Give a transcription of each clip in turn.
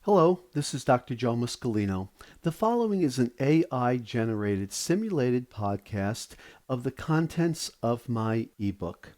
Hello, this is Dr. Joe Muscolino. The following is an AI-generated simulated podcast of the contents of my ebook.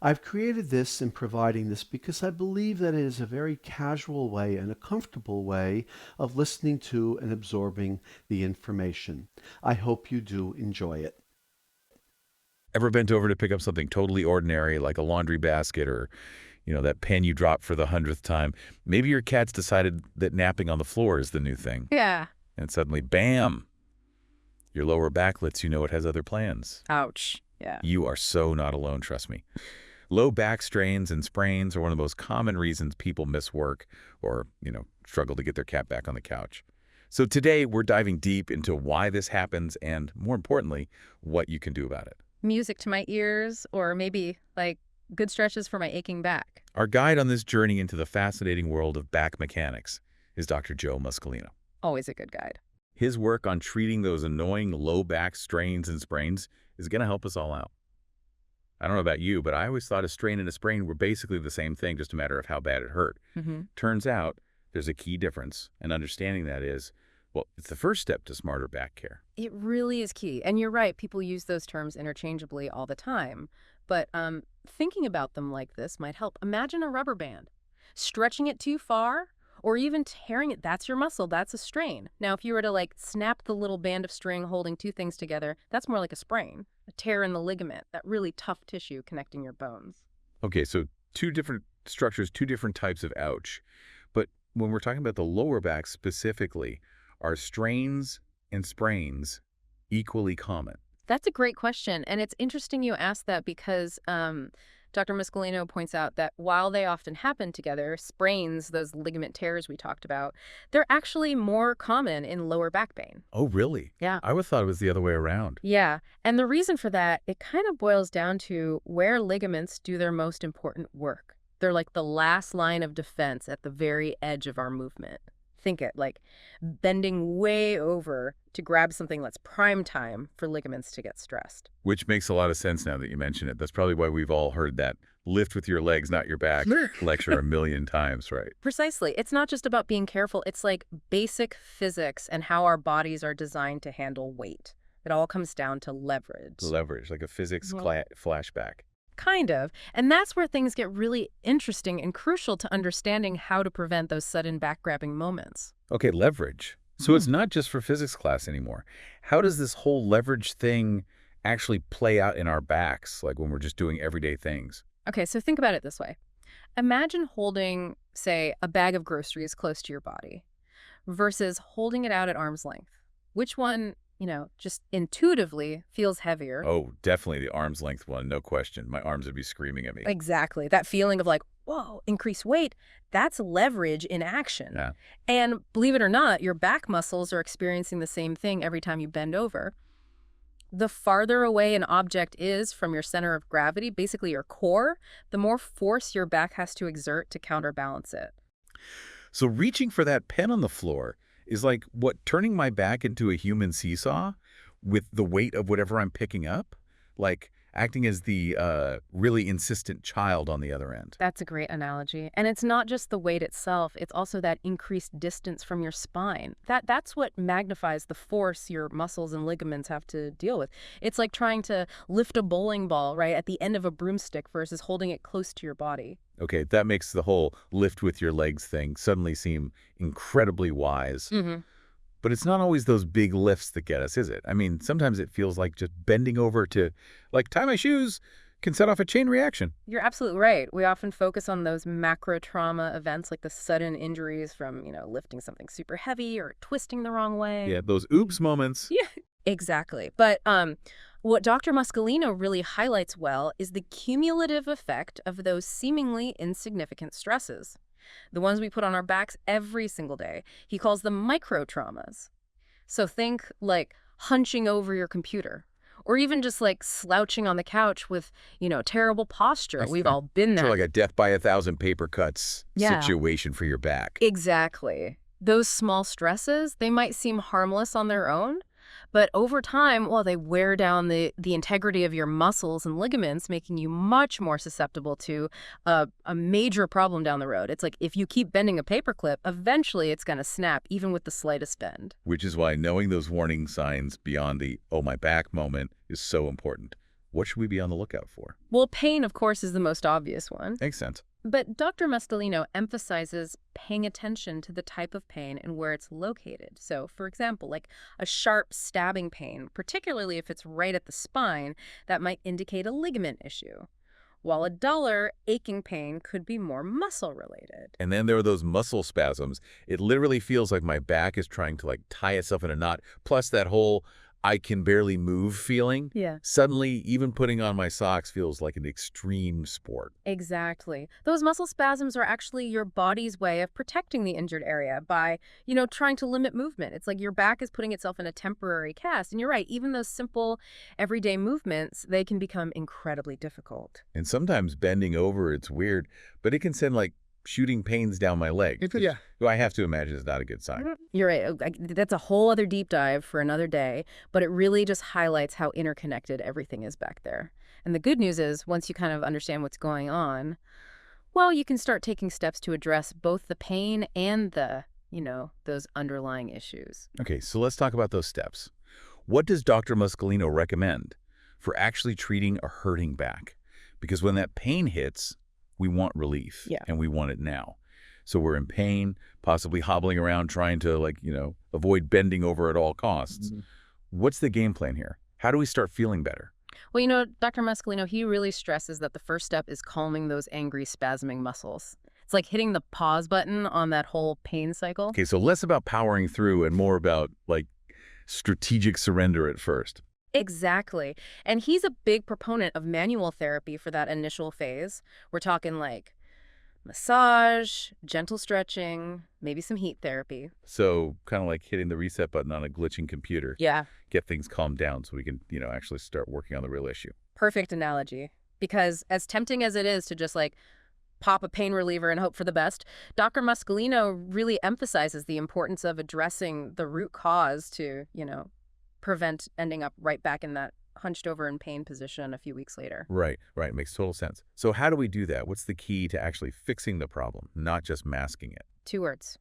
I've created this and providing this because I believe that it is a very casual way and a comfortable way of listening to and absorbing the information. I hope you do enjoy it. Ever bent over to pick up something totally ordinary like a laundry basket or, that pen you dropped for the 100th time? Maybe your cat's decided that napping on the floor is the new thing. Yeah. And suddenly, bam, your lower back lets you know it has other plans. Ouch. Yeah. You are so not alone, trust me. Low back strains and sprains are one of the most common reasons people miss work or, struggle to get their cat back on the couch. So today, we're diving deep into why this happens and, more importantly, what you can do about it. Music to my ears, or maybe good stretches for my aching back. Our guide on this journey into the fascinating world of back mechanics is Dr. Joe Muscolino. Always a good guide. His work on treating those annoying low back strains and sprains is going to help us all out. I don't know about you, but I always thought a strain and a sprain were basically the same thing, just a matter of how bad it hurt. Turns out there's a key difference, and understanding that is, well, it's the first step to smarter back care. It really is key. And you're right, people use those terms interchangeably all the time. But thinking about them like this might help. Imagine a rubber band. Stretching it too far or even tearing it, that's your muscle, that's a strain. Now, if you were to snap the little band of string holding two things together, that's more like a sprain, a tear in the ligament, that really tough tissue connecting your bones. Okay, so two different structures, two different types of ouch. But when we're talking about the lower back specifically, are strains and sprains equally common? That's a great question. And it's interesting you asked that because Dr. Muscolino points out that while they often happen together, sprains, those ligament tears we talked about, they're actually more common in lower back pain. Oh, really? Yeah. I would thought it was the other way around. Yeah. And the reason for that, it kind of boils down to where ligaments do their most important work. They're like the last line of defense at the very edge of our movement. Think it like bending way over to grab something that's prime time for ligaments to get stressed. Which makes a lot of sense now that you mention it. That's probably why we've all heard that lift with your legs, not your back lecture a million times, right? Precisely. It's not just about being careful. It's like basic physics and how our bodies are designed to handle weight. It all comes down to leverage. Leverage, like a physics flashback. Kind of. And that's where things get really interesting and crucial to understanding how to prevent those sudden back-grabbing moments. Okay, leverage. So it's not just for physics class anymore. How does this whole leverage thing actually play out in our backs, like when we're just doing everyday things? Okay, so think about it this way. Imagine holding, say, a bag of groceries close to your body versus holding it out at arm's length. Which one, just intuitively feels heavier? Oh, definitely the arm's length one, no question. My arms would be screaming at me. Exactly. That feeling of whoa, increased weight, that's leverage in action. Yeah. And believe it or not, your back muscles are experiencing the same thing every time you bend over. The farther away an object is from your center of gravity, basically your core, the more force your back has to exert to counterbalance it. So reaching for that pen on the floor is like, turning my back into a human seesaw with the weight of whatever I'm picking up? Like acting as the really insistent child on the other end. That's a great analogy. And it's not just the weight itself, it's also that increased distance from your spine. That's what magnifies the force your muscles and ligaments have to deal with. It's like trying to lift a bowling ball, right, at the end of a broomstick versus holding it close to your body. Okay, that makes the whole lift with your legs thing suddenly seem incredibly wise. But it's not always those big lifts that get us, is it? I mean, sometimes it feels like just bending over to, tie my shoes can set off a chain reaction. You're absolutely right. We often focus on those macro trauma events like the sudden injuries from, lifting something super heavy or twisting the wrong way. Yeah, those oops moments. Yeah, exactly. But what Dr. Muscolino really highlights well is the cumulative effect of those seemingly insignificant stresses. The ones we put on our backs every single day. He calls them micro traumas. So think like hunching over your computer or even just slouching on the couch with, terrible posture. We've all been there. So like a death by 1,000 paper cuts situation for your back. Exactly. Those small stresses, they might seem harmless on their own, But over time, well, they wear down the integrity of your muscles and ligaments, making you much more susceptible to a major problem down the road. It's like if you keep bending a paperclip, eventually it's going to snap, even with the slightest bend. Which is why knowing those warning signs beyond the, oh, my back moment is so important. What should we be on the lookout for? Well, pain, of course, is the most obvious one. Makes sense. But Dr. Muscolino emphasizes paying attention to the type of pain and where it's located. So, for example, like a sharp stabbing pain, particularly if it's right at the spine, that might indicate a ligament issue, while a duller, aching pain could be more muscle-related. And then there are those muscle spasms. It literally feels like my back is trying to tie itself in a knot, plus that whole I can barely move feeling. Yeah. Suddenly, even putting on my socks feels like an extreme sport. Exactly. Those muscle spasms are actually your body's way of protecting the injured area by, trying to limit movement. It's like your back is putting itself in a temporary cast. And you're right, even those simple everyday movements, they can become incredibly difficult. And sometimes bending over, it's weird, but it can send shooting pains down my leg. Yeah. Who I have to imagine is not a good sign. You're right. That's a whole other deep dive for another day, but it really just highlights how interconnected everything is back there. And the good news is, once you kind of understand what's going on, well, you can start taking steps to address both the pain and the, those underlying issues. Okay, so let's talk about those steps. What does Dr. Muscolino recommend for actually treating a hurting back? Because when that pain hits, we want relief, and we want it now. So we're in pain, possibly hobbling around trying to, avoid bending over at all costs. Mm-hmm. What's the game plan here? How do we start feeling better? Well, Dr. Muscolino, he really stresses that the first step is calming those angry, spasming muscles. It's like hitting the pause button on that whole pain cycle. Okay, so less about powering through and more about, strategic surrender at first. Exactly. And he's a big proponent of manual therapy for that initial phase. We're talking massage, gentle stretching, maybe some heat therapy. So kind of like hitting the reset button on a glitching computer. Yeah. Get things calmed down so we can, actually start working on the real issue. Perfect analogy. Because as tempting as it is to just pop a pain reliever and hope for the best, Dr. Muscolino really emphasizes the importance of addressing the root cause to, prevent ending up right back in that hunched over in pain position a few weeks later. Right. Makes total sense. So how do we do that? What's the key to actually fixing the problem, not just masking it? 2 words: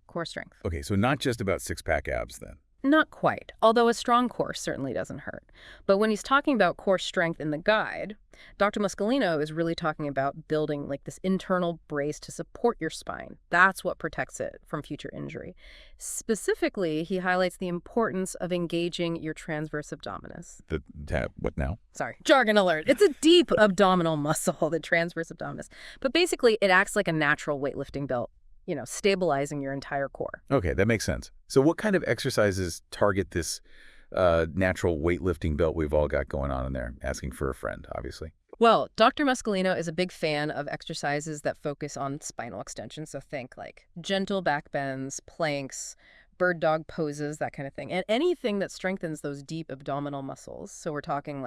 core strength. Okay, so not just about six-pack abs then. Not quite, although a strong core certainly doesn't hurt. But when he's talking about core strength in the guide, Dr. Muscolino is really talking about building this internal brace to support your spine. That's what protects it from future injury. Specifically, he highlights the importance of engaging your transverse abdominis. What now? Sorry, jargon alert. It's a deep abdominal muscle, the transverse abdominis. But basically, it acts like a natural weightlifting belt, stabilizing your entire core. Okay, that makes sense. So what kind of exercises target this natural weightlifting belt we've all got going on in there? Asking for a friend, obviously. Well, Dr. Muscolino is a big fan of exercises that focus on spinal extension. So think gentle back bends, planks, bird dog poses, that kind of thing. And anything that strengthens those deep abdominal muscles. So we're talking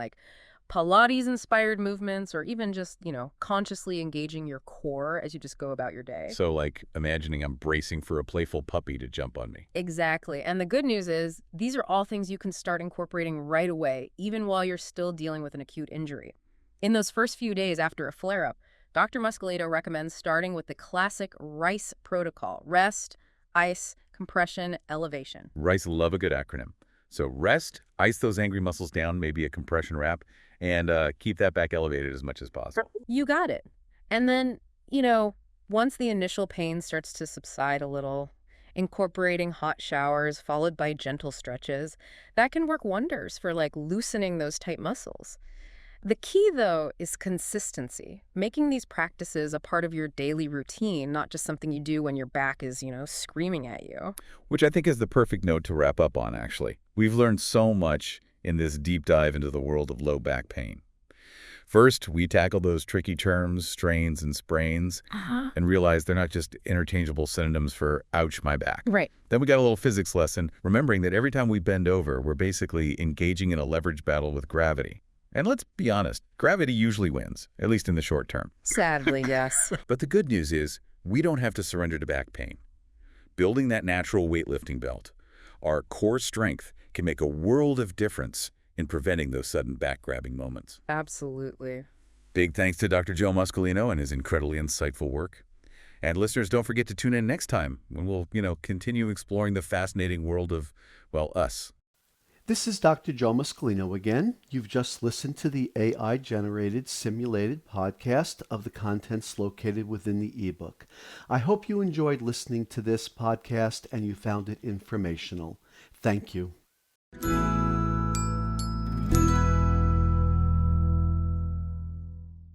Pilates-inspired movements, or even just, consciously engaging your core as you just go about your day. So imagining I'm bracing for a playful puppy to jump on me. Exactly. And the good news is these are all things you can start incorporating right away, even while you're still dealing with an acute injury. In those first few days after a flare-up, Dr. Muscolino recommends starting with the classic RICE protocol: rest, ice, compression, elevation. RICE, love a good acronym. So rest, ice those angry muscles down, maybe a compression wrap, and keep that back elevated as much as possible. You got it. And then, once the initial pain starts to subside a little, incorporating hot showers followed by gentle stretches, that can work wonders for loosening those tight muscles. The key, though, is consistency, making these practices a part of your daily routine, not just something you do when your back is, screaming at you. Which I think is the perfect note to wrap up on, actually. We've learned so much in this deep dive into the world of low back pain. First, we tackle those tricky terms, strains and sprains, and realize they're not just interchangeable synonyms for ouch, my back. Right. Then we got a little physics lesson, remembering that every time we bend over, we're basically engaging in a leverage battle with gravity. And let's be honest, gravity usually wins, at least in the short term. Sadly, yes. But the good news is we don't have to surrender to back pain. Building that natural weightlifting belt, our core strength, can make a world of difference in preventing those sudden back-grabbing moments. Absolutely. Big thanks to Dr. Joe Muscolino and his incredibly insightful work. And listeners, don't forget to tune in next time when we'll, continue exploring the fascinating world of, well, us. This is Dr. Joe Muscolino again. You've just listened to the AI-generated simulated podcast of the contents located within the ebook. I hope you enjoyed listening to this podcast and you found it informational. Thank you.